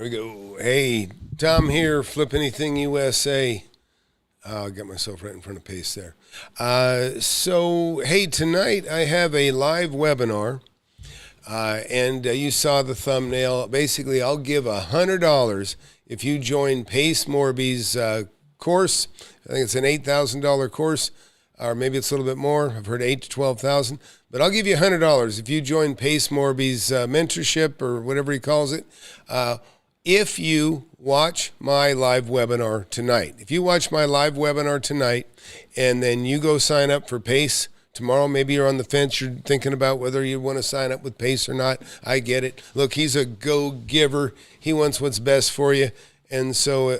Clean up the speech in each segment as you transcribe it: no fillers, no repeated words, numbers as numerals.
There we go. Hey, Tom here, FlipAnythingUSA. I got myself right in front of Pace there. Hey, tonight I have a live webinar, and you saw the thumbnail. Basically, I'll give $100 if you join Pace Morby's course. I think it's an $8,000 course, or maybe it's a little bit more. I've heard $8,000 to $12,000. But I'll give you $100 if you join Pace Morby's mentorship, or whatever he calls it, if you watch my live webinar tonight. If you watch my live webinar tonight and then you go sign up for Pace tomorrow, maybe you're on the fence, you're thinking about whether you want to sign up with Pace or not. I get it. Look, he's a go-giver. He wants what's best for you. And so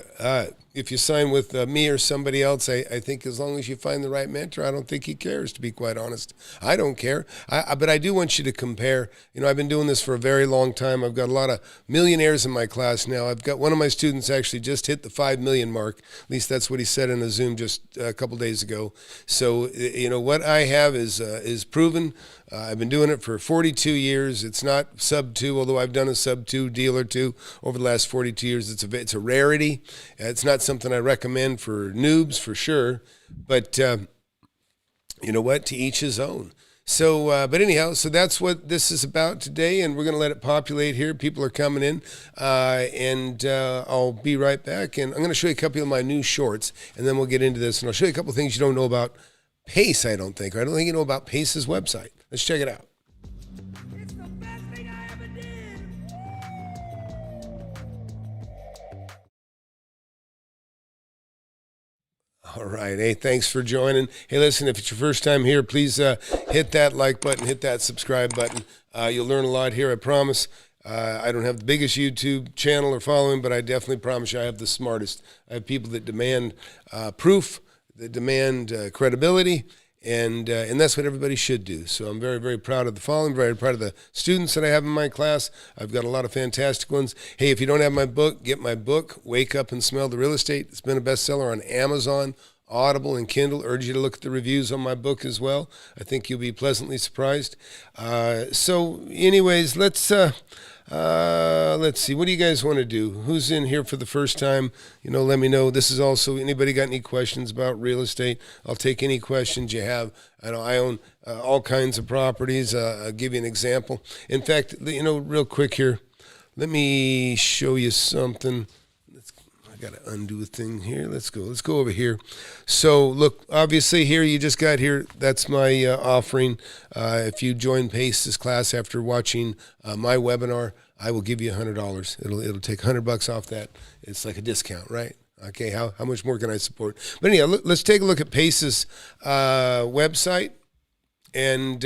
if you sign with me or somebody else, I think as long as you find the right mentor, I don't think he cares, to be quite honest. I don't care. But I do want you to compare. You know, I've been doing this for a very long time. I've got a lot of millionaires in my class now. I've got one of my students actually just hit the 5 million mark. At least that's what he said in a Zoom just a couple days ago. So, you know, what I have is proven. I've been doing it for 42 years. It's not sub 2, although I've done a sub 2 deal or two over the last 42 years. It's a rarity. It's not something I recommend for noobs, for sure. But you know what? To each his own. So, but anyhow, so that's what this is about today, and we're going to let it populate here. People are coming in, and I'll be right back. And I'm going to show you a couple of my new shorts, and then we'll get into this. And I'll show you a couple of things you don't know about Pace, I don't think. Or I don't think you know about Pace's website. Let's check it out. It's the best thing I ever did. All right. Hey, thanks for joining. Hey, listen, if it's your first time here, please hit that like button, hit that subscribe button. You'll learn a lot here, I promise. I don't have the biggest YouTube channel or following, but I definitely promise you I have the smartest. I have people that demand proof, that demand credibility, and that's what everybody should do. So I'm very, very proud of the following, very proud of the students that I have in my class. I've got a lot of fantastic ones. Hey, if you don't have my book, get my book, Wake Up and Smell the Real Estate. It's been a bestseller on Amazon, Audible, and Kindle. Urge you to look at the reviews on my book as well. I think you'll be pleasantly surprised. So anyways, let's see. What do you guys want to do? Who's in here for the first time? You know, let me know. This is also, anybody got any questions about real estate? I'll take any questions you have. I know I own all kinds of properties. I'll give you an example. In fact, you know, real quick here, let me show you something. I got to undo a thing here. Let's go over here. So look, obviously here, you just got here. That's my offering. If you join Pace's class after watching my webinar, I will give you $100. It'll take $100 off that. It's like a discount, right? Okay, how much more can I support? But anyhow, let's take a look at Pace's website. And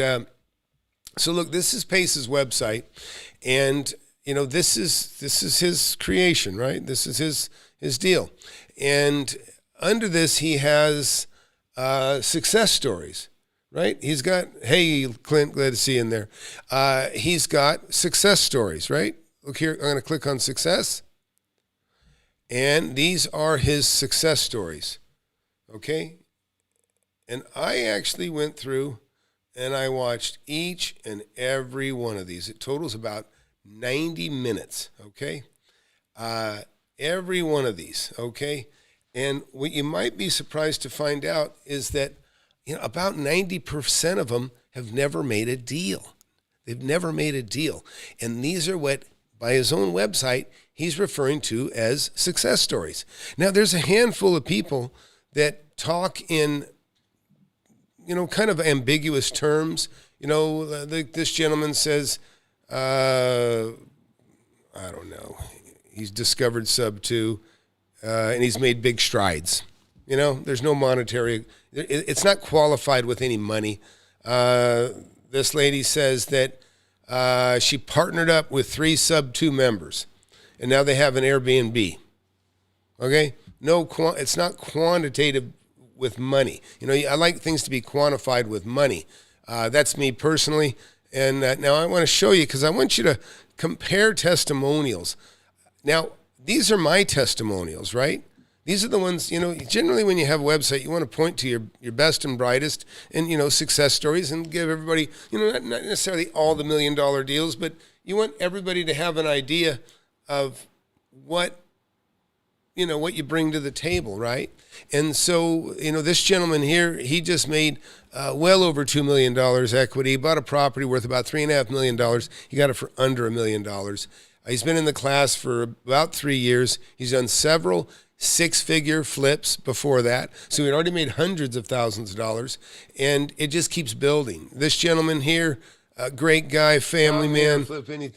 so look, this is Pace's website, and you know, this is his creation, right? This is his deal. And under this, he has success stories, right? He's got, hey, Clint, glad to see you in there. He's got success stories, right? Look here, I'm going to click on success. And these are his success stories, okay? And I actually went through and I watched each and every one of these. It totals about 90 minutes, okay? Every one of these, okay? And what you might be surprised to find out is that, you know, about 90% of them have never made a deal. They've never made a deal. And these are what, by his own website, he's referring to as success stories. Now, there's a handful of people that talk in, you know, kind of ambiguous terms. You know, this gentleman says, I don't know, he's discovered sub 2, and he's made big strides. You know, there's no monetary, it's not qualified with any money. This lady says that she partnered up with 3 sub 2 members, and now they have an Airbnb. Okay? No, it's not quantitative with money. You know, I like things to be quantified with money. That's me personally. And now I want to show you, because I want you to compare testimonials. Now, these are my testimonials, right? These are the ones, you know, generally when you have a website, you want to point to your best and brightest and, you know, success stories, and give everybody, you know, not necessarily all the $1 million deals, but you want everybody to have an idea of what what you bring to the table, right? And so, this gentleman here, he just made well over $2 million equity. He bought a property worth about $3.5 million. He got it for under $1 million. He's been in the class for about 3 years. He's done several six-figure flips before that. So he'd already made hundreds of thousands of dollars, and it just keeps building. This gentleman here, a great guy, family man.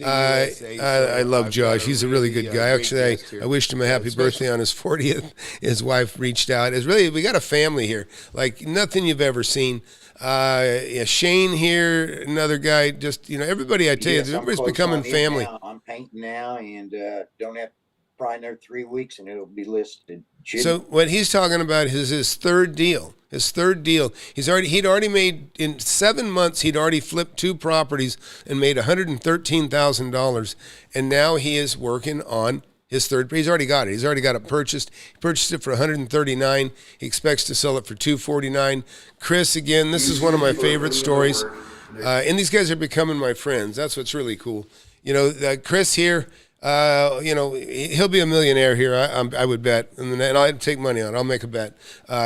I love Josh. He's a really good guy. Actually, I wished him a happy birthday on his 40th. His wife reached out. We got a family here, like nothing you've ever seen. Shane here, another guy. Just everybody. I tell you, everybody's becoming family. I'm painting now, and don't have probably another 3 weeks, and it'll be listed. So what he's talking about is his third deal. He'd already made, in 7 months, he'd already flipped 2 properties and made $113,000. And now he is working on his third. He's already got it. He's already got it purchased. He purchased it for $139,000. He expects to sell it for $249,000. Chris, again, this is one of my favorite stories. And these guys are becoming my friends. That's what's really cool. Chris here, he'll be a millionaire here, I would bet. And I'd take money on it. I'll make a bet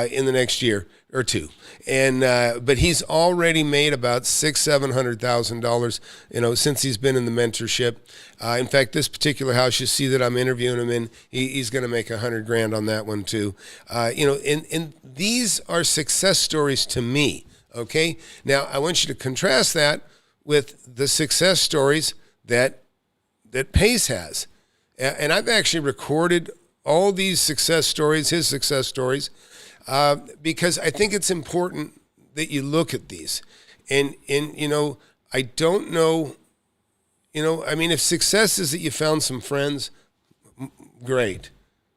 in the next year or two. And but he's already made about $600,000-$700,000, since he's been in the mentorship. In fact, this particular house, you see that I'm interviewing him in, he's going to make $100,000 on that one too. And these are success stories to me. Okay, now I want you to contrast that with the success stories that Pace has. And I've actually recorded all these success stories, his success stories, because I think it's important that you look at these. And I don't know, if success is that you found some friends, great,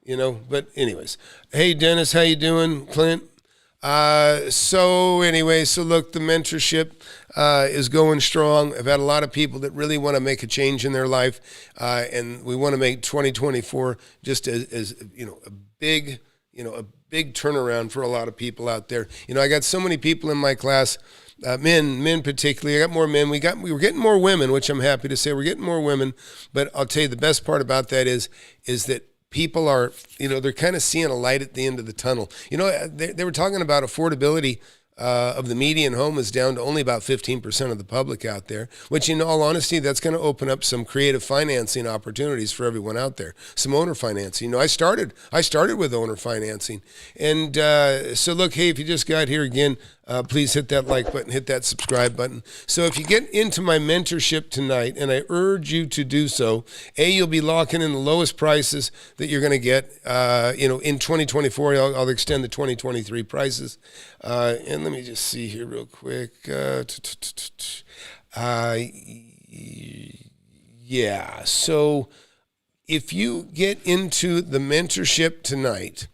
but anyways. Hey, Dennis, how you doing? Clint? So look, the mentorship is going strong. I've had a lot of people that really want to make a change in their life, and we want to make 2024 just as a big turnaround for a lot of people out there. I got so many people in my class, men particularly. I got more men. We were getting more women, which I'm happy to say. We're getting more women, but I'll tell you the best part about that is that people are, they're kind of seeing a light at the end of the tunnel. They were talking about affordability of the median home is down to only about 15% of the public out there, which in all honesty, that's going to open up some creative financing opportunities for everyone out there. Some owner financing. I started with owner financing. And so look, hey, if you just got here again, please hit that like button, hit that subscribe button. So if you get into my mentorship tonight, and I urge you to do so, you'll be locking in the lowest prices that you're going to get, in 2024. I'll extend the 2023 prices. And let me just see here real quick. Yeah. So if you get into the mentorship tonight,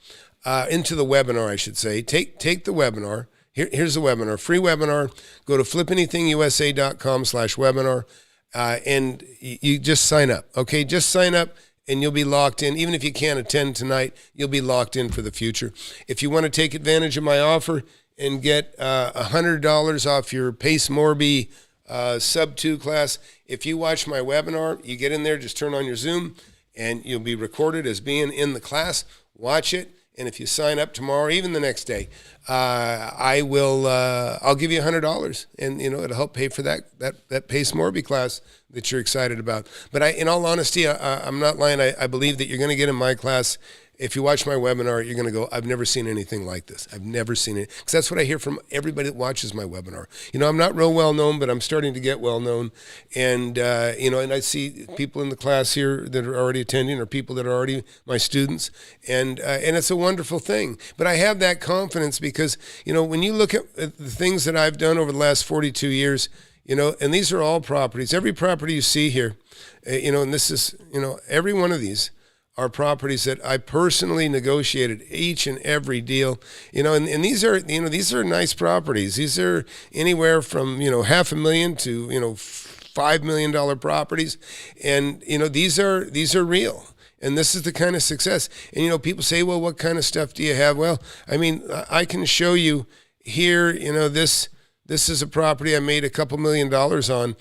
into the webinar, I should say, take the webinar. Here's the webinar, free webinar. Go to FlipAnythingUSA.com/webinar, and you just sign up. Okay, just sign up, and you'll be locked in. Even if you can't attend tonight, you'll be locked in for the future. If you want to take advantage of my offer and get $100 off your Pace Morby Sub 2 class, if you watch my webinar, you get in there, just turn on your Zoom, and you'll be recorded as being in the class. Watch it. And if you sign up tomorrow, even the next day, I'll give you $100, and it'll help pay for that Pace Morby class that you're excited about. But in all honesty, I'm not lying. I believe that you're going to get in my class. If you watch my webinar, you're going to go, I've never seen anything like this. I've never seen it. Because that's what I hear from everybody that watches my webinar. I'm not real well known, but I'm starting to get well known. And, and I see people in the class here that are already attending, or people that are already my students. And it's a wonderful thing. But I have that confidence because, when you look at the things that I've done over the last 42 years, and these are all properties. Every property you see here, and this is, every one of these are properties that I personally negotiated each and every deal, and these are nice properties. These are anywhere from, $500,000 to, $5 million properties. And, these are real. And this is the kind of success. And, people say, well, what kind of stuff do you have? Well, I can show you here, this This is a property I made a couple $1 million on.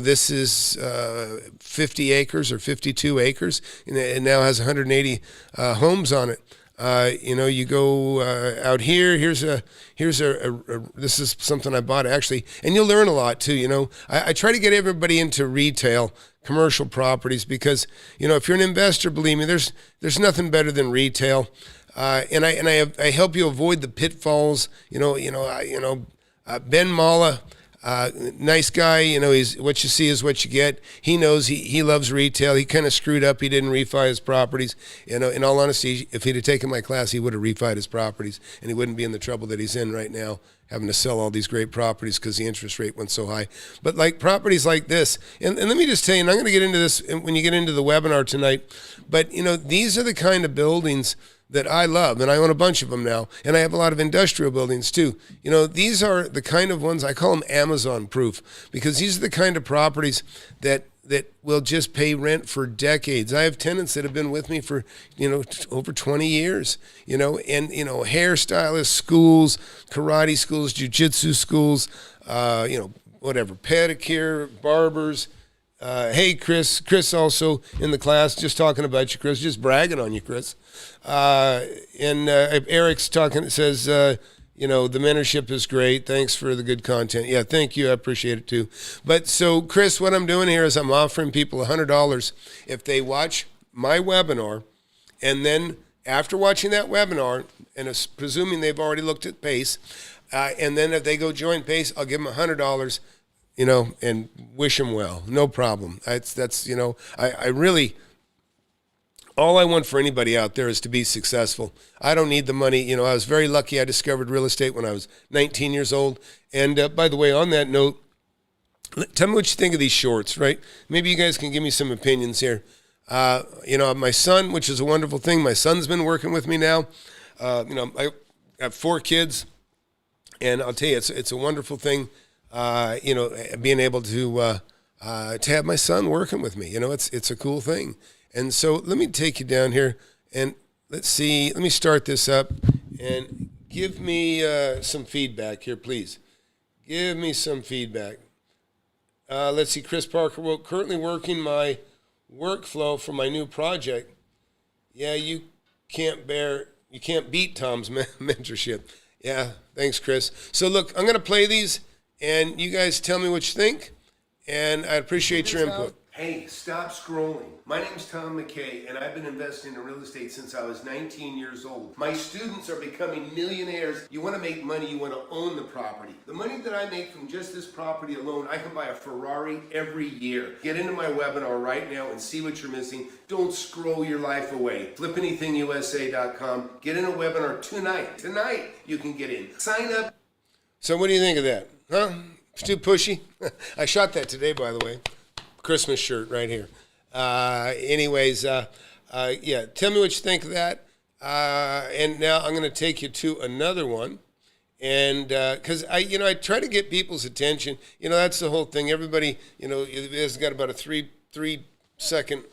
This is 50 acres or 52 acres, and it now has 180 homes on it. You go out here. This is something I bought actually, and you'll learn a lot too. I try to get everybody into retail, commercial properties, because if you're an investor, believe me, there's nothing better than retail, and I help you avoid the pitfalls. Ben Mala, nice guy. He's what you see is what you get. He knows he loves retail. He kind of screwed up. He didn't refi his properties. In all honesty, if he'd have taken my class, he would have refied his properties, and he wouldn't be in the trouble that he's in right now, having to sell all these great properties because the interest rate went so high. But like properties like this, and let me just tell you, and I'm going to get into this when you get into the webinar tonight, but these are the kind of buildings that I love, and I own a bunch of them now, and I have a lot of industrial buildings too. These are the kind of ones, I call them Amazon proof, because these are the kind of properties that will just pay rent for decades. I have tenants that have been with me for, over 20 years, and hairstylists, schools, karate schools, jiu-jitsu schools, whatever, pedicure, barbers. Hey, Chris also in the class, just talking about you, Chris, just bragging on you, Chris. Eric's talking, says, the mentorship is great. Thanks for the good content. Yeah, thank you. I appreciate it too. But so, Chris, what I'm doing here is I'm offering people $100 if they watch my webinar, and then after watching that webinar, and presuming they've already looked at Pace, and then if they go join Pace, I'll give them $100, and wish them well. No problem. I really, all I want for anybody out there is to be successful. I don't need the money. I was very lucky. I discovered real estate when I was 19 years old. And by the way, on that note, tell me what you think of these shorts, right? Maybe you guys can give me some opinions here. My son, which is a wonderful thing. My son's been working with me now. I have 4 kids, and I'll tell you, it's a wonderful thing. Being able to have my son working with me, it's a cool thing. And so let me take you down here, and let's see. Let me start this up, and give me some feedback here, please. Give me some feedback. Let's see. Chris Parker wrote, currently working my workflow for my new project. Yeah, you can't beat Tom's mentorship. Yeah, thanks, Chris. So look, I'm going to play these, and you guys tell me what you think, and I appreciate your input. Hey, stop scrolling. My name's Tom McKay, and I've been investing in real estate since I was 19 years old. My students are becoming millionaires. You want to make money, you want to own the property. The money that I make from just this property alone, I can buy a Ferrari every year. Get into my webinar right now and see what you're missing. Don't scroll your life away. FlipAnythingUSA.com. Get in a webinar tonight. Tonight you can get in. Sign up. So what do you think of that? Huh? It's too pushy? I shot that today, by the way. Christmas shirt right here. Tell me what you think of that. And now I'm going to take you to another one. And because I try to get people's attention. That's the whole thing. Everybody, has got about a three second,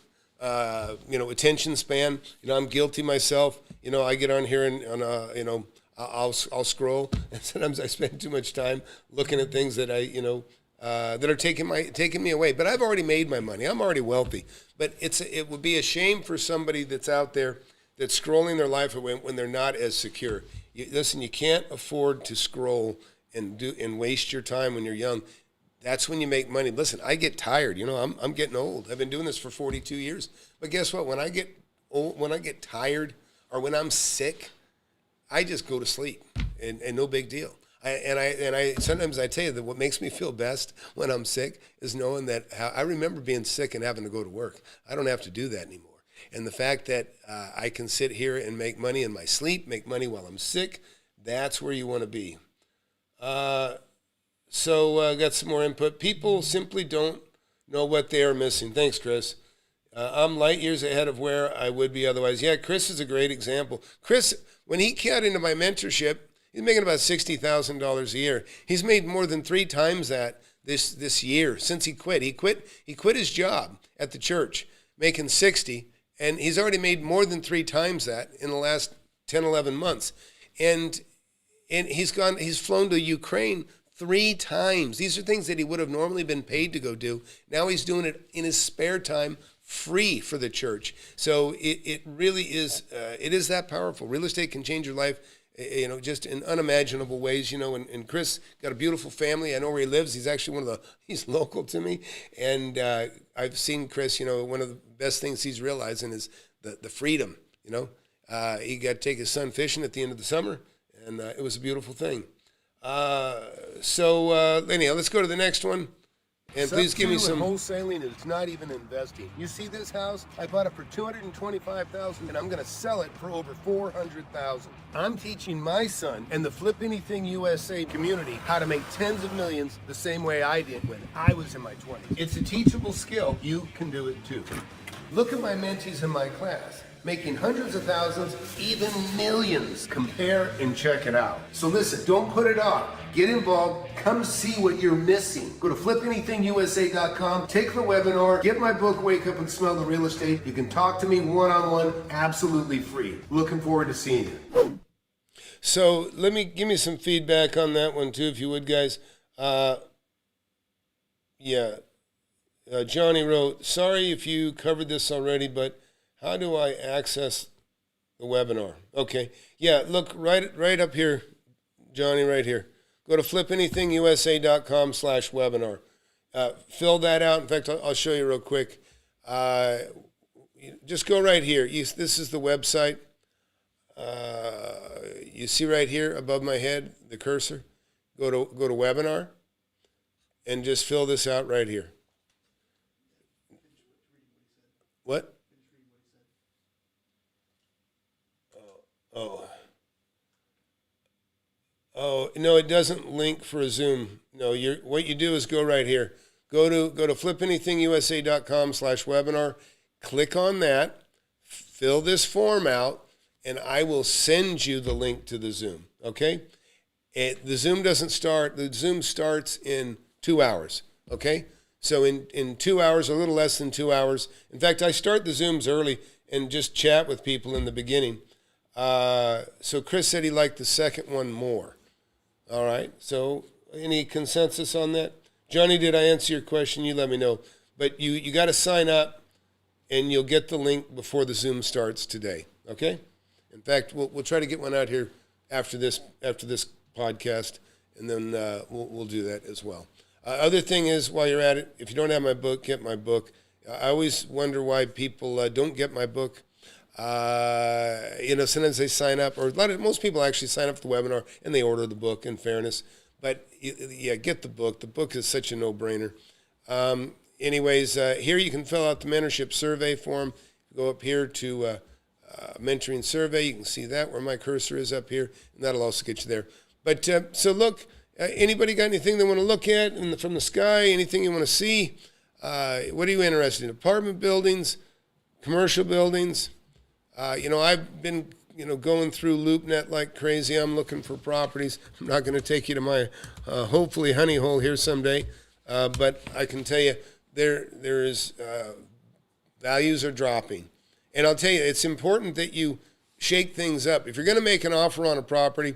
attention span. I'm guilty myself. I get on here and I'll scroll, and sometimes I spend too much time looking at things that that are taking me away. But I've already made my money. I'm already wealthy. But it would be a shame for somebody that's out there that's scrolling their life away when they're not as secure. Listen, you can't afford to scroll and waste your time when you're young. That's when you make money. Listen, I get tired. I'm getting old. I've been doing this for 42 years. But guess what? When I get old, when I get tired, or when I'm sick, I just go to sleep, and no big deal. I sometimes I tell you that what makes me feel best when I'm sick is knowing that I remember being sick and having to go to work. I don't have to do that anymore. And the fact that I can sit here and make money in my sleep, make money while I'm sick, that's where you want to be. So I got some more input. People simply don't know what they are missing. Thanks, Chris. I'm light years ahead of where I would be otherwise. Yeah, Chris is a great example. Chris, when he got into my mentorship, he's making about $60,000 a year. He's made more than 3 times that this year since he quit. He quit his job at the church, making 60, and he's already made more than 3 times that in the last 10, 11 months. And he's flown to Ukraine 3 times. These are things that he would have normally been paid to go do. Now he's doing it in his spare time, free for the church. So it really is, it is that powerful. Real estate can change your life, just in unimaginable ways, and Chris got a beautiful family. I know where he lives. He's actually he's local to me. And I've seen Chris, one of the best things he's realizing is the freedom, he got to take his son fishing at the end of the summer, and it was a beautiful thing. Anyhow, let's go to the next one. And please give me some wholesaling. It's not even investing. You see this house? I bought it for $225,000, and I'm going to sell it for over $400,000. I'm teaching my son and the Flip Anything USA community how to make tens of millions the same way I did when I was in my 20s. It's a teachable skill. You can do it too. Look at my mentees in my class, making hundreds of thousands, even millions. Compare and check it out. So listen, don't put it off. Get involved. Come see what you're missing. Go to FlipAnythingUSA.com, take the webinar, get my book, Wake Up and Smell the Real Estate. You can talk to me one-on-one, absolutely free. Looking forward to seeing you. So give me some feedback on that one too, if you would, guys. Johnny wrote, sorry if you covered this already, but how do I access the webinar? Okay. Yeah, look right up here, Johnny, right here. Go to FlipAnythingUSA.com/webinar. Fill that out. In fact, I'll show you real quick. Just go right here. This is the website. You see right here above my head, the cursor. Go to webinar and just fill this out right here. What? Oh, no, it doesn't link for a Zoom. No, what you do is go right here. Go to FlipAnythingUSA.com/webinar. Click on that. Fill this form out, and I will send you the link to the Zoom. Okay? The Zoom doesn't start. The Zoom starts in 2 hours. Okay? So in 2 hours, a little less than 2 hours. In fact, I start the Zooms early and just chat with people in the beginning. So Chris said he liked the second one more. All right. So any consensus on that? Johnny, did I answer your question? You let me know. But you got to sign up, and you'll get the link before the Zoom starts today. Okay? In fact, we'll try to get one out here after this podcast, and then we'll do that as well. Other thing is, while you're at it, if you don't have my book, get my book. I always wonder why people don't get my book. Sometimes they sign up, or most people actually sign up for the webinar and they order the book, in fairness. But yeah, get the book. The book is such a no-brainer. Here you can fill out the mentorship survey form. Go up here to mentoring survey. You can see that where my cursor is up here, and that'll also get you there. But so look, anybody got anything they want to look at from the sky? Anything you want to see? What are you interested in? Apartment buildings, commercial buildings? I've been, going through LoopNet like crazy. I'm looking for properties. I'm not going to take you to my, hopefully, honey hole here someday. But I can tell you there is, values are dropping. And I'll tell you, it's important that you shake things up. If you're going to make an offer on a property,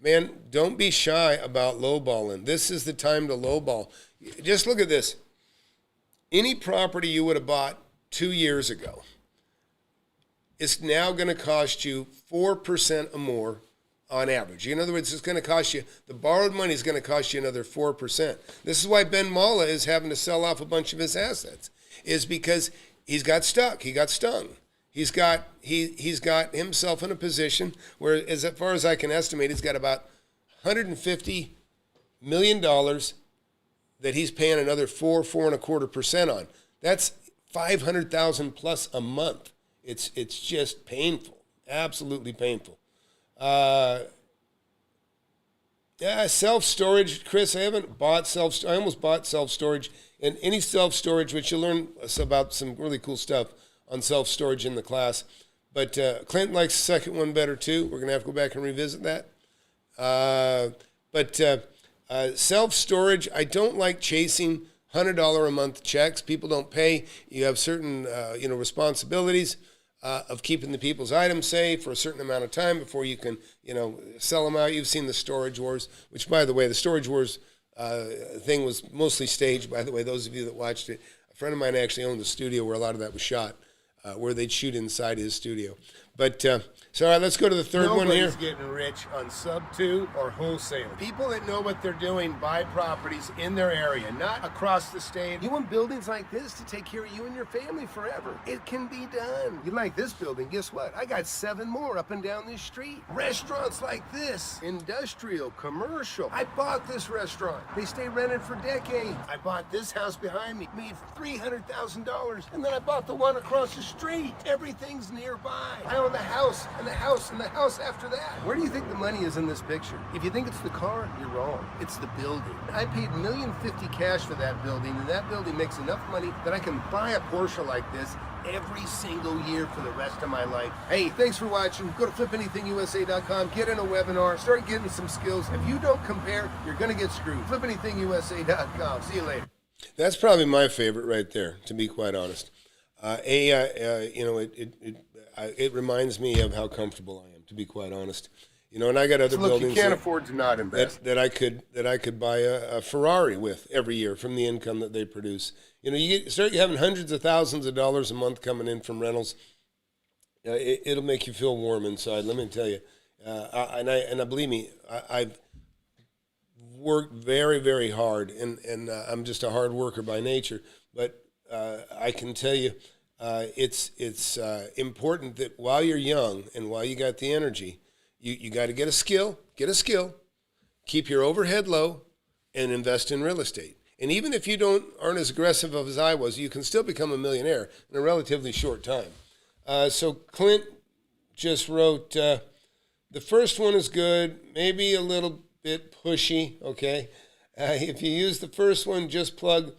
man, don't be shy about lowballing. This is the time to lowball. Just look at this. Any property you would have bought 2 years ago, it's now going to cost you 4% or more on average. In other words, it's going to cost you, the borrowed money is going to cost you another 4%. This is why Ben Malla is having to sell off a bunch of his assets, is because he's got stuck. He got stung. He's got himself in a position where, as far as I can estimate, he's got about $150 million that he's paying another 4.25% on. That's $500,000 plus a month. It's just painful, absolutely painful. Self-storage, Chris. I haven't bought I almost bought self-storage, and any self-storage, which you'll learn about some really cool stuff on self-storage in the class. But Clint likes the second one better too. We're gonna have to go back and revisit that. Self-storage, I don't like chasing $100 a month checks. People don't pay. You have certain responsibilities of keeping the people's items safe for a certain amount of time before you can sell them out. You've seen the storage wars, which, by the way, the storage wars thing was mostly staged, by the way, those of you that watched it. A friend of mine actually owned the studio where a lot of that was shot, where they'd shoot inside his studio. But, so all right, let's go to the third one here. Nobody's getting rich on sub-2 or wholesale. People that know what they're doing buy properties in their area, not across the state. You want buildings like this to take care of you and your family forever. It can be done. You like this building, guess what? I got 7 more up and down this street. Restaurants like this, industrial, commercial. I bought this restaurant. They stay rented for decades. I bought this house behind me, made $300,000, and then I bought the one across the street. Everything's nearby. I own the house and the house and the house after that. Where do you think the money is in this picture? If you think it's the car, you're wrong. It's the building. I paid $1,050,000 cash for that building, and that building makes enough money that I can buy a Porsche like this every single year for the rest of my life. Hey, thanks for watching. Go to FlipAnythingUSA.com, get in a webinar, start getting some skills. If you don't compare, you're gonna get screwed. FlipAnythingUSA.com. See you later. That's probably my favorite right there, to be quite honest. It reminds me of how comfortable I am, to be quite honest. You know, and I got other Look, buildings you can't that, afford to not invest. that I could buy a Ferrari with every year from the income that they produce. You know, you start having hundreds of thousands of dollars a month coming in from rentals. It'll make you feel warm inside. Let me tell you, and believe me, I've worked very, very hard, and I'm just a hard worker by nature. But I can tell you, it's important that while you're young and while you got the energy, you got to get a skill, keep your overhead low, and invest in real estate. And even if you aren't as aggressive as I was, you can still become a millionaire in a relatively short time. So Clint just wrote, the first one is good, maybe a little bit pushy, okay? If you use the first one, just plug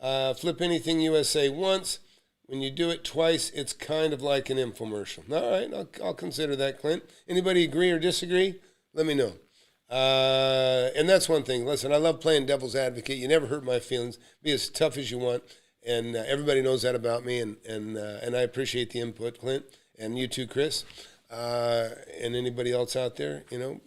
Flip Anything USA once. When you do it twice, it's kind of like an infomercial. All right, I'll consider that, Clint. Anybody agree or disagree? Let me know. And that's one thing. Listen, I love playing devil's advocate. You never hurt my feelings. Be as tough as you want. And everybody knows that about me, and I appreciate the input, Clint, and you too, Chris, and anybody else out there, you know.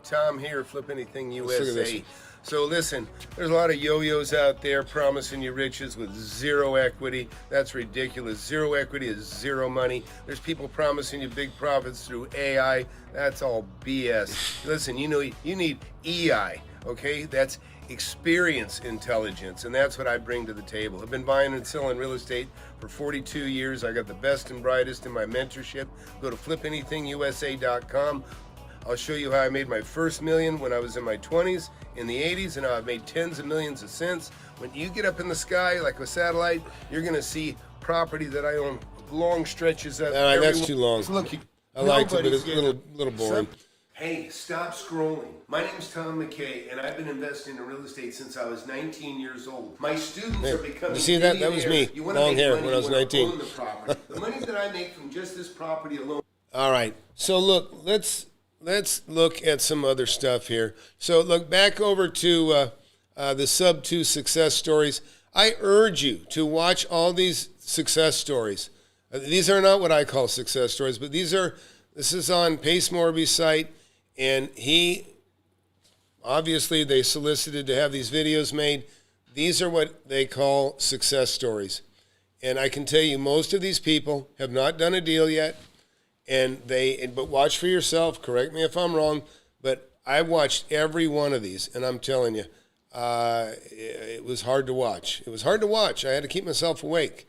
Tom here, Flip Anything Let's look at this USA. one. So listen, there's a lot of yo-yos out there promising you riches with zero equity. That's ridiculous. Zero equity is zero money. There's people promising you big profits through AI. That's all BS. Listen, you need EI, okay? That's experience intelligence, and that's what I bring to the table. I've been buying and selling real estate for 42 years. I got the best and brightest in my mentorship. Go to FlipAnythingUSA.com. I'll show you how I made my first million when I was in my 20s, in the 80s, and how I've made tens of millions of cents. When you get up in the sky like a satellite, you're going to see property that I own long stretches of. All right, that's too long. Look, I liked it, but nobody's it's a little boring. Hey, stop scrolling. My name's Tom McKay, and I've been investing in real estate since I was 19 years old. My students are becoming You see that? That was me. millionaires. You wanna Long make hair money, when I was you wanna 19. own the property. The money that I make from just this property alone. All right. So look, let's look at some other stuff here. So look back over to the sub-2 success stories. I urge you to watch all these success stories. These are not what I call success stories, but this is on Pace Morby's site, and obviously they solicited to have these videos made. These are what they call success stories. And I can tell you most of these people have not done a deal yet. But watch for yourself. Correct me if I'm wrong, but I watched every one of these, and I'm telling you, it was hard to watch. It was hard to watch. I had to keep myself awake.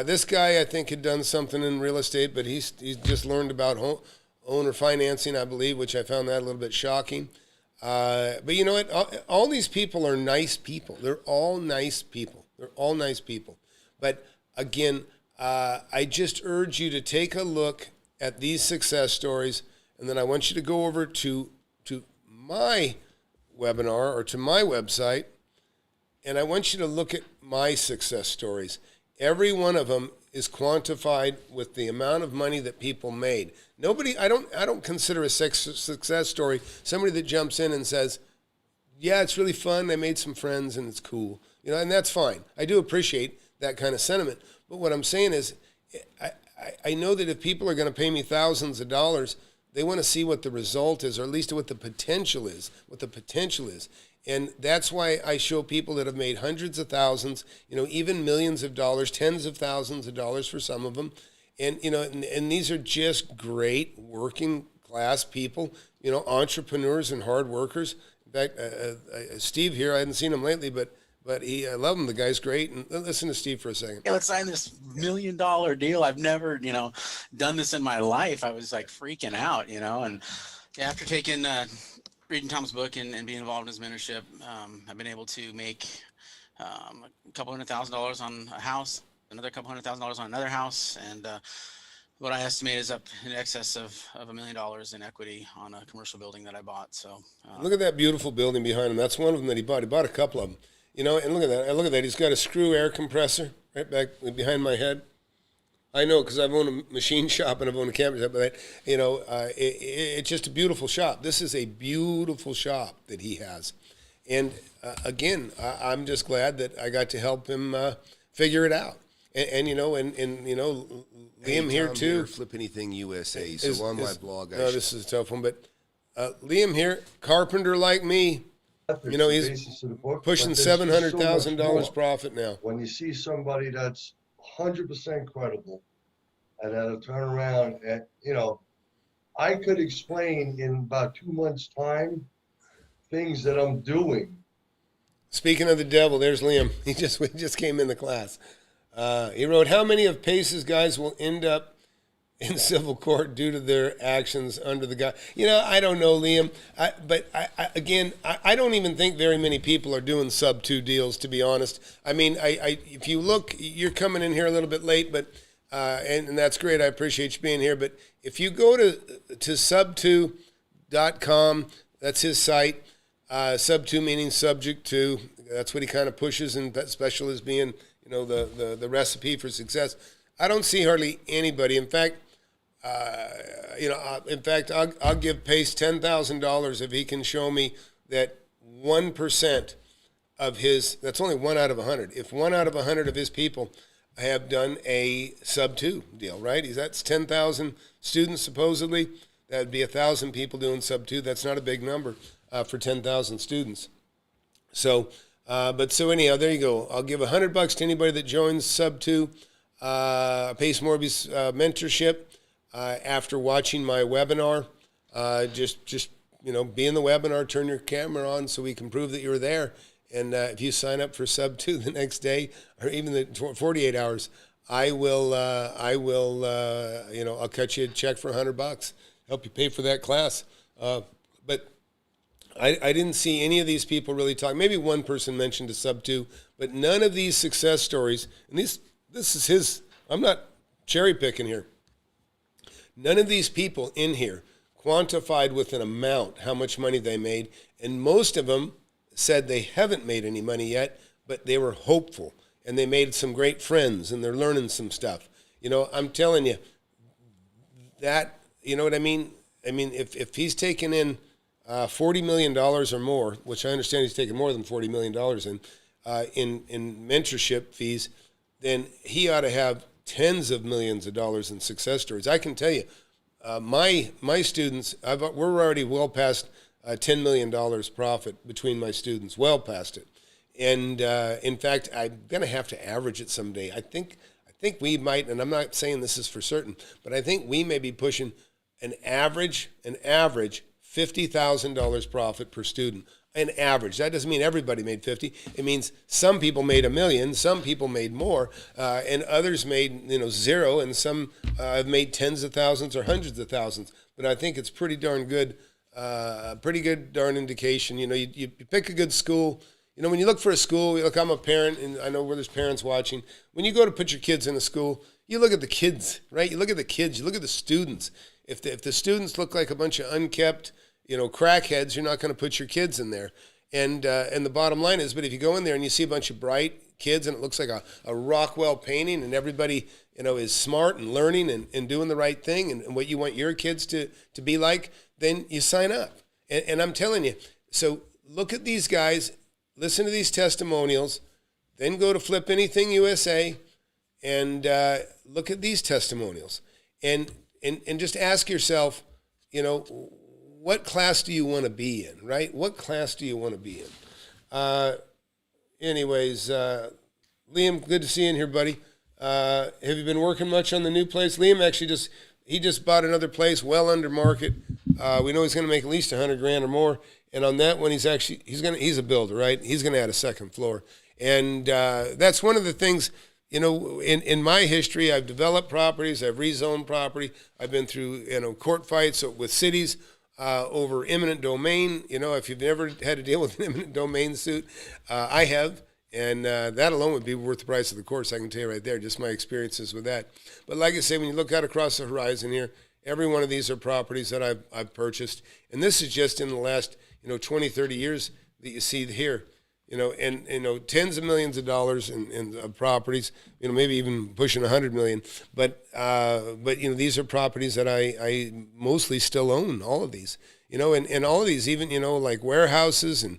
This guy, I think, had done something in real estate, but he's just learned about owner financing, I believe, which I found that a little bit shocking. But you know what? All these people are nice people. They're all nice people. But again, I just urge you to take a look at these success stories, and then I want you to go over to my webinar or to my website, and I want you to look at my success stories. Every one of them is quantified with the amount of money that people made. I don't consider a success story somebody that jumps in and says, yeah, it's really fun, I made some friends, and it's cool. You know, and that's fine. I do appreciate that kind of sentiment. But what I'm saying is, I know that if people are going to pay me thousands of dollars, they want to see what the result is, or at least what the potential is. And that's why I show people that have made hundreds of thousands, even millions of dollars, tens of thousands of dollars for some of them. And, and these are just great working class people, entrepreneurs and hard workers. In fact, Steve here, I hadn't seen him lately, but I love him. The guy's great. And listen to Steve for a second. Let's sign this $1 million deal. I've never, done this in my life. I was like freaking out, and after reading Tom's book and being involved in his mentorship, I've been able to make a couple $100,000 on a house, another couple $100,000 on another house, and what I estimate is up in excess of $1 million in equity on a commercial building that I bought. So look at that beautiful building behind him. That's one of them that he bought. He bought a couple of them. And look at that. Look at that. He's got a screw air compressor right back behind my head. I know because I've owned a machine shop and I've owned a camera shop, but it's just a beautiful shop. This is a beautiful shop that he has, and again, I'm just glad that I got to help him figure it out. And Liam Hey, here Tom too. FlipAnythingUSA. So on my blog, This is a tough one, but Liam here, carpenter like me. He's pushing $700,000 profit now. When you see somebody that's 100% credible and that'll turn around and, I could explain in about 2 months' time things that I'm doing. Speaking of the devil, there's Liam. He just came in the class. He wrote, how many of Pace's guys will end up in civil court due to their actions under the guy? I don't know, Liam. But I don't even think very many people are doing sub-2 deals, to be honest. I mean, if you look, you're coming in here a little bit late, but and that's great. I appreciate you being here. But if you go to sub2.com, that's his site. Sub-2 meaning subject to. That's what he kind of pushes, and special as being, the recipe for success. I don't see hardly anybody. In fact, I'll give Pace $10,000 if he can show me that 1% of his. That's only 1 out of 100. If 1 out of 100 of his people have done a sub-2 deal, right? That's 10,000 students supposedly. That would be 1,000 people doing sub-2. That's not a big number for 10,000 students. So, anyhow, there you go. I'll give $100 to anybody that joins sub-2. Pace Morby's mentorship after watching my webinar. Just be in the webinar, turn your camera on so we can prove that you're there. And if you sign up for sub-2 the next day or even the 48 hours, I'll cut you a check for $100, help you pay for that class. But I didn't see any of these people really talk. Maybe one person mentioned a sub-2, but none of these success stories, and this is his, I'm not cherry picking here. None of these people in here quantified with an amount how much money they made, and most of them said they haven't made any money yet, but they were hopeful, and they made some great friends, and they're learning some stuff. I'm telling you, that, you know what I mean? I mean, if he's taking in $40 million or more, which I understand he's taking more than $40 million in mentorship fees, then he ought to have tens of millions of dollars in success stories. I can tell you, my students, we're already well past $10 million profit between my students, well past it. And in fact, I'm going to have to average it someday. I think we might, and I'm not saying this is for certain, but I think we may be pushing an average $50,000 profit per student. An average. That doesn't mean everybody made 50. It means some people made $1 million, some people made more, and others made zero, and some have made tens of thousands or hundreds of thousands. But I think it's pretty darn good, darn indication. You pick a good school. When you look for a school, look, I'm a parent, and I know where there's parents watching. When you go to put your kids in a school, you look at the kids, right? You look at the kids. You look at the students. If the students look like a bunch of unkept, crackheads, you're not going to put your kids in there. And the bottom line is, but if you go in there and you see a bunch of bright kids and it looks like a Rockwell painting and everybody, is smart and learning and doing the right thing and what you want your kids to be like, then you sign up. And I'm telling you, so look at these guys, listen to these testimonials, then go to FlipAnythingUSA and look at these testimonials and just ask yourself, what class do you want to be in, right? What class do you want to be in? Anyways, Liam, good to see you in here, buddy. Have you been working much on the new place? Liam actually just bought another place well under market. We know he's going to make at least $100,000 or more. And on that one, he's a builder, right? He's going to add a second floor. And that's one of the things, in my history, I've developed properties, I've rezoned property, I've been through, court fights with cities over eminent domain. If you've never had to deal with an eminent domain suit, I have. And that alone would be worth the price of the course, I can tell you right there, just my experiences with that. But like I say, when you look out across the horizon here, every one of these are properties that I've purchased. And this is just in the last, 20, 30 years that you see here, and tens of millions of dollars in properties, maybe even pushing 100 million. But these are properties that I mostly still own, all of these, and all of these, even, like warehouses and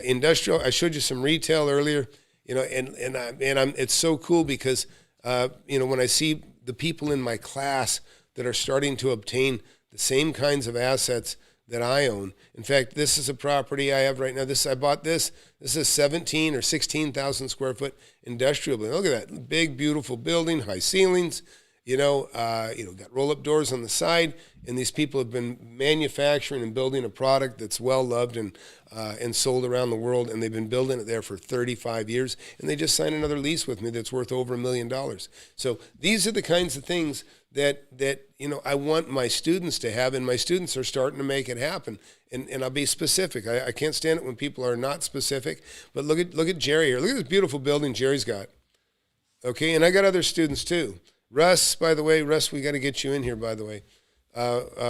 industrial. I showed you some retail earlier, it's so cool because, when I see the people in my class that are starting to obtain the same kinds of assets that I own. In fact, this is a property I have right now. I bought this. This is a 17 or 16,000 square foot industrial building. Look at that big, beautiful building, high ceilings. Got roll-up doors on the side, and these people have been manufacturing and building a product that's well loved and sold around the world, and they've been building it there for 35 years, and they just signed another lease with me that's worth over $1 million. So these are the kinds of things that I want my students to have, and my students are starting to make it happen. And I'll be specific. I can't stand it when people are not specific. But look at Jerry here. Look at this beautiful building Jerry's got. Okay, and I got other students too. Russ, by the way, we got to get you in here, by the way.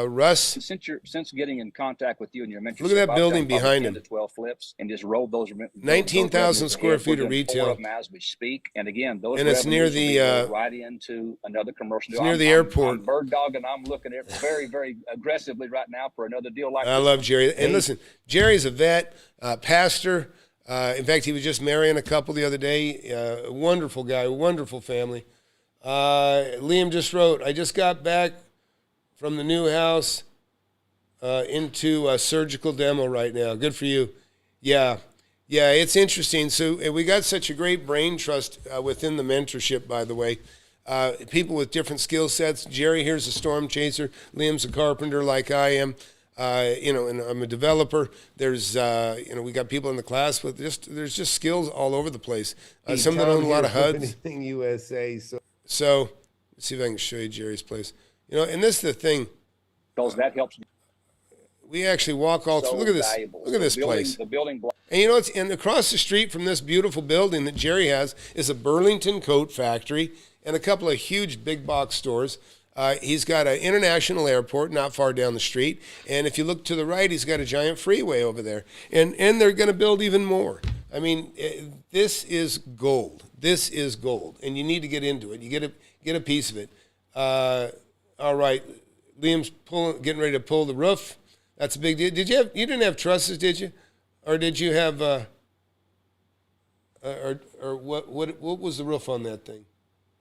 Russ. Since getting in contact with you and your mentorship, look at that building behind 10 him. to 12 flips and just rolled those. 19,000 square feet of retail. Of them as we speak, and again, those and it's near the right into another commercial. It's near the airport. I'm bird dog, and I'm looking at very, very aggressively right now for another deal like this. I love Jerry. And listen, Jerry's a vet, pastor. In fact, he was just marrying a couple the other day. Wonderful guy, wonderful family. Liam just wrote, I just got back from the new house into a surgical demo right now. Good for you. Yeah, it's interesting. So we got such a great brain trust within the mentorship, by the way. People with different skill sets. Jerry here's a storm chaser. Liam's a carpenter like I am. And I'm a developer. There's, we got people in the class with there's just skills all over the place. Some that own a lot of HUDs. FlipAnythingUSA. So let's see if I can show you Jerry's place. And this is the thing. Because that helps. We actually walk all through. Look at this. Valuable. Look at this place. The building block. And and across the street from this beautiful building that Jerry has is a Burlington coat factory and a couple of huge big box stores. He's got an international airport not far down the street. And if you look to the right, he's got a giant freeway over there. And they're going to build even more. I mean, this is gold. This is gold. And you need to get into it. You get a piece of it. All right. Liam's getting ready to pull the roof. That's a big deal. You didn't have trusses, did you? Or did you have, or what was the roof on that thing?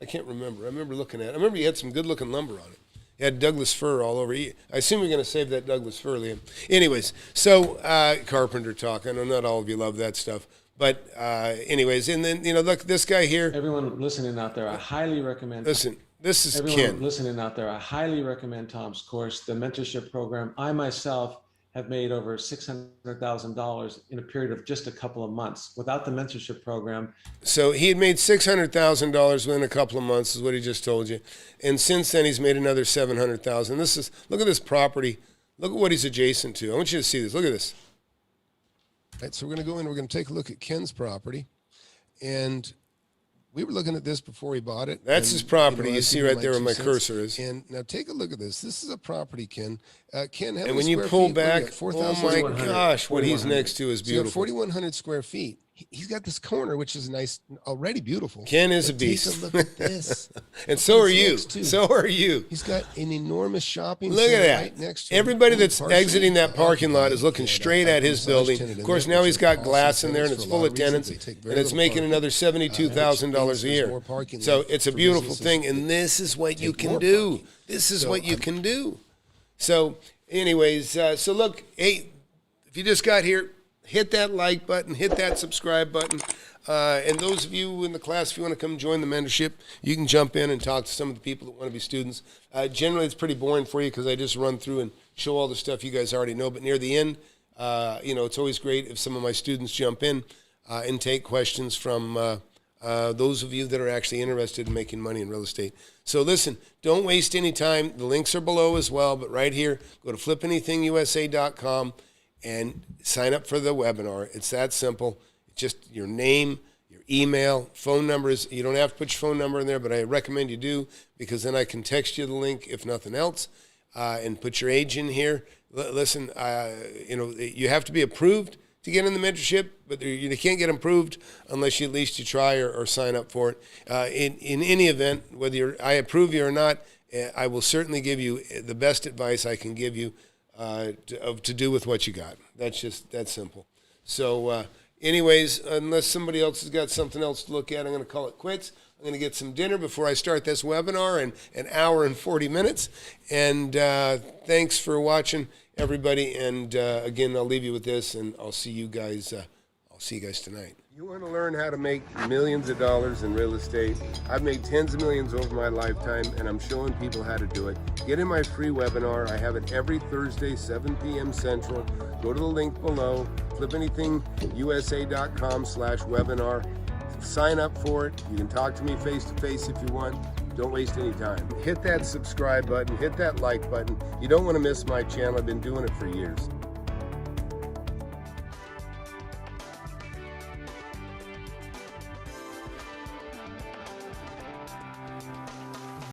I can't remember. I remember looking at it. I remember you had some good-looking lumber on it. You had Douglas fir all over you. I assume you're going to save that Douglas fir, Liam. Anyways, so carpenter talk. I know not all of you love that stuff. But anyways, and then, look, this guy here. Everyone listening out there, I highly recommend. Listen, this is Everyone Ken. listening out there, I highly recommend Tom's course, the mentorship program. I myself have made over $600,000 in a period of just a couple of months without the mentorship program. So he had made $600,000 within a couple of months, is what he just told you. And since then, he's made another $700,000. Look at this property. Look at what he's adjacent to. I want you to see this. Look at this. All right, so we're going to go in. We're going to take a look at Ken's property. And we were looking at this before he bought it. That's his property. You see right there where my cursor is. And now take a look at this. This is a property, Ken. Ken, how many square feet? And when you pull back, oh my gosh, what he's next to is beautiful. 4,100 square feet. He's got this corner, which is nice, already beautiful. Ken is a beast. Take a look at this. And so are you. So are you. He's got an enormous shopping center right next to him. Everybody that's exiting that parking lot is looking straight at his building. Of course, now he's got glass in there, and it's full of tenants, and it's making another $72,000 a year. So it's a beautiful thing, and this is what you can do. This is what you can do. So anyways, so look, hey, if you just got here, hit that like button, hit that subscribe button. And those of you in the class, if you want to come join the mentorship, you can jump in and talk to some of the people that want to be students. Generally, it's pretty boring for you because I just run through and show all the stuff you guys already know. But near the end, it's always great if some of my students jump in and take questions from those of you that are actually interested in making money in real estate. So listen, don't waste any time. The links are below as well, but right here, go to FlipAnythingUSA.com and sign up for the webinar. It's that simple. It's just your name, your email, phone numbers. You don't have to put your phone number in there, but I recommend you do, because then I can text you the link if nothing else, and put your age in here. Listen, you have to be approved to get in the mentorship, but you can't get approved unless you at least try or sign up for it. In any event, whether I approve you or not, I will certainly give you the best advice I can give you to do with what you got. That's just that simple. So anyways, unless somebody else has got something else to look at, I'm going to call it quits. I'm going to get some dinner before I start this webinar in an hour and 40 minutes. And thanks for watching, everybody. And again, I'll leave you with this, and I'll see you guys tonight. You want to learn how to make millions of dollars in real estate? I've made tens of millions over my lifetime, and I'm showing people how to do it. Get in my free webinar. I have it every Thursday, 7 p.m. Central. Go to the link below, FlipAnythingUSA.com/webinar. Sign up for it. You can talk to me face-to-face if you want. Don't waste any time. Hit that subscribe button. Hit that like button. You don't want to miss my channel. I've been doing it for years.